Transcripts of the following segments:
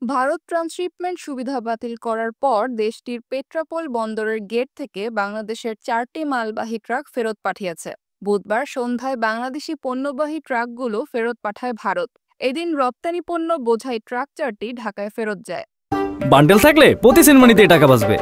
Bharat transshipment সুবিধা বাতিল করার পর দেশটির পেট্রাপোল বন্দরের গেট থেকে বাংলাদেশের 4টি মালবাহী ট্রাক ফেরত পাঠিয়েছে। বুধবার সন্ধ্যায় বাংলাদেশি পণ্যবাহী ট্রাকগুলো ফেরত পাঠায় ভারত। এদিন রপ্তানি পণ্য বোঝাই ট্রাক 4টি ঢাকায় ফেরত যায়। বান্ডেল থাকলে প্রতি সেনমানিতে টাকা বাঁচবে।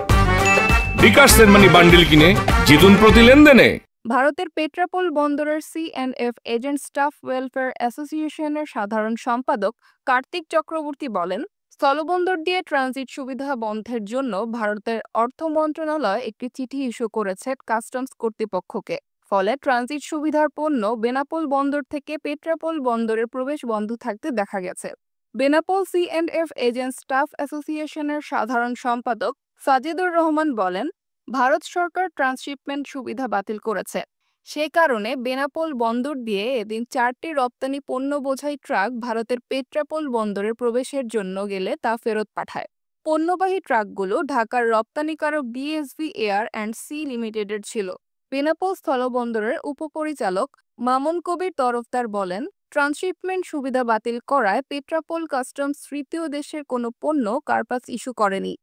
বিকাশ সেনমানি বান্ডেল কিনে জিতুন প্রতি লেনদেনে। ভারতের পেট্রাপোল বন্দরের C&F এজেন্ট স্টাফ ওয়েলফেয়ার অ্যাসোসিয়েশনের সাধারণ সম্পাদক কার্তিক চক্রবর্তী বলেন, স্থলবন্দর দিয়ে ট্রানজিট সুবিধা বন্ধের জন্য ভারতের অর্থ মন্ত্রণালয় একটি চিঠি ইস্যু করেছে কাস্টমস কর্তৃপক্ষকে। ফলে ট্রানজিট সুবিধার পণ্য বেনাপোল বন্দর থেকে পেট্রাপোল বন্দরে প্রবেশ বন্ধ থাকতে দেখা গেছে। বেনাপোল C&F এজেন্ট স্টাফ অ্যাসোসিয়েশনের সাধারণ সম্পাদক সাজিদুর রহমান বলেন, ভারত সরকার ট্রান্সশিপমেন্ট সুবিধা বাতিল করেছে। সে কারণে বেনাপোল বন্দর দিয়ে এদিন 4টি রপ্তানি পণ্য বোঝাই ট্রাক ভারতের পেট্রাপোল বন্দরে প্রবেশের জন্য গেলে তা ফেরত পাঠায়। পণ্যবাহী ট্রাকগুলো ঢাকার রপ্তানিকারক DSV এয়ার অ্যান্ড সি লিমিটেডের ছিল। বেনাপোল স্থলবন্দরের উপপরিচালক মামুন কবির তরফদার বলেন, ট্রান্সশিপমেন্ট সুবিধা বাতিল করায় পেট্রাপোল কাস্টমস তৃতীয় দেশের কোনো পণ্য কার্পাস ইস্যু করেনি।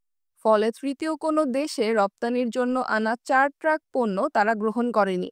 ফলে তৃতীয় কোনো দেশে রপ্তানির জন্য আনা 4 ট্রাক পণ্য তারা গ্রহণ করেনি।